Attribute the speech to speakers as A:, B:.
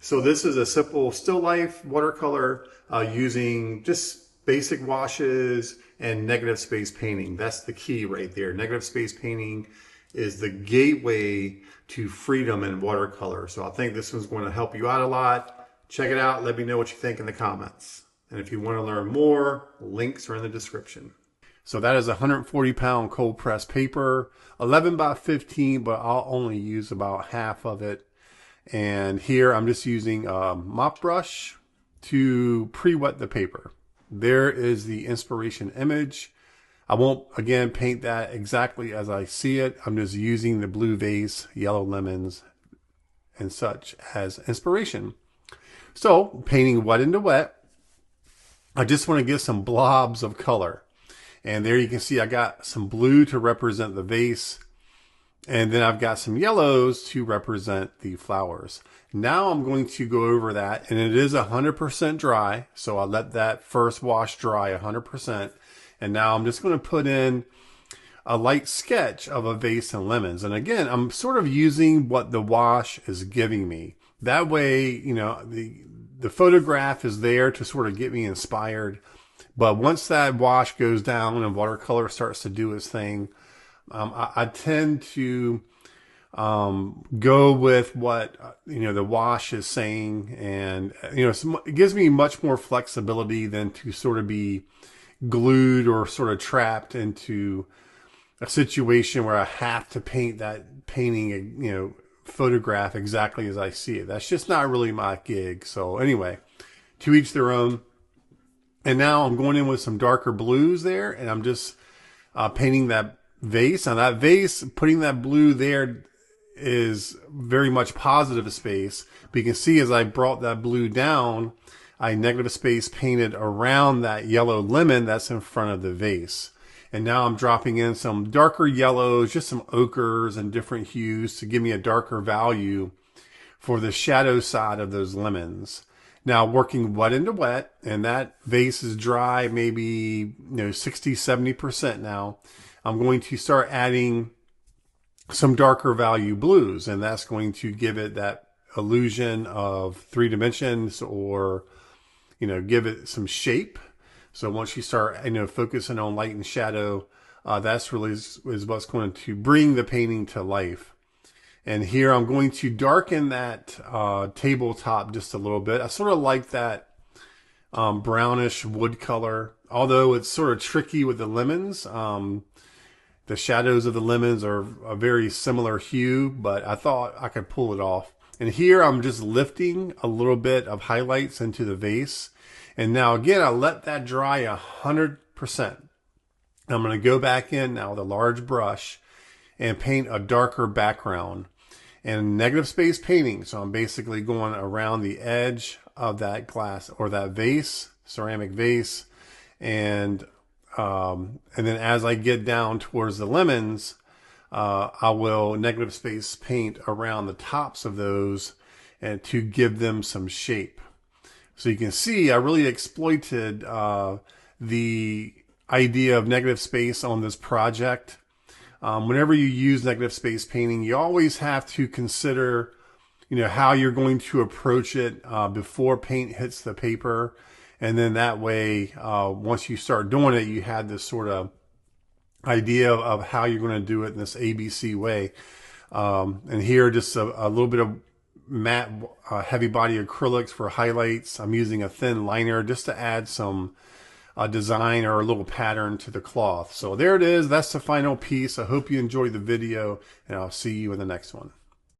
A: So this is a simple still life watercolor using just basic washes and negative space painting. That's the key right there. Negative space painting is the gateway to freedom in watercolor. So I think this one's going to help you out a lot. Check it out. Let me know what you think in the comments. And if you want to learn more, links are in the description. So that is 140-pound cold press paper, 11 by 15, but I'll only use about half of it. And here I'm just using a mop brush to pre-wet the paper. There is the inspiration image. I won't, again, paint that exactly as I see it. I'm just using the blue vase, yellow lemons, and such as inspiration. So, painting wet into wet, I just want to give some blobs of color. And there you can see I got some blue to represent the vase. And then I've got some yellows to represent the flowers. Now I'm going to go over that, and it is 100% dry. So I let that first wash dry 100%. And now I'm just going to put in a light sketch of a vase and lemons. And again, I'm sort of using what the wash is giving me. That way, you know, the photograph is there to sort of get me inspired. But once that wash goes down and watercolor starts to do its thing, I tend to go with what the wash is saying, and it gives me much more flexibility than to sort of be glued or sort of trapped into a situation where I have to paint that painting, photograph exactly as I see it. That's just not really my gig. So anyway, to each their own. And now I'm going in with some darker blues there, and I'm just painting that vase. Now that vase, putting that blue there is very much positive space. But you can see as I brought that blue down, I negative space painted around that yellow lemon that's in front of the vase. And now I'm dropping in some darker yellows, just some ochres and different hues to give me a darker value for the shadow side of those lemons. Now working wet into wet, and that vase is dry, maybe 60, 70% now. I'm going to start adding some darker value blues, and that's going to give it that illusion of 3 dimensions, or give it some shape. So once you start focusing on light and shadow, that's really is what's going to bring the painting to life. And here I'm going to darken that tabletop just a little bit. I sort of like that brownish wood color, although it's sort of tricky with the lemons. The shadows of the lemons are a very similar hue, but I thought I could pull it off. And here I'm just lifting a little bit of highlights into the vase. And now again, I let that dry 100%. I'm going to go back in now with a large brush and paint a darker background. And negative space painting, so I'm basically going around the edge of that glass or that vase, ceramic vase, and then as I get down towards the lemons, I will negative space paint around the tops of those and to give them some shape. So you can see I really exploited the idea of negative space on this project. Whenever you use negative space painting, you always have to consider, how you're going to approach it before paint hits the paper. And then that way, once you start doing it, you have this sort of idea of how you're going to do it in this ABC way. And here, just a little bit of matte heavy body acrylics for highlights. I'm using a thin liner just to add some design or a little pattern to the cloth. So there it is. That's the final piece. I hope you enjoyed the video, and I'll see you in the next one.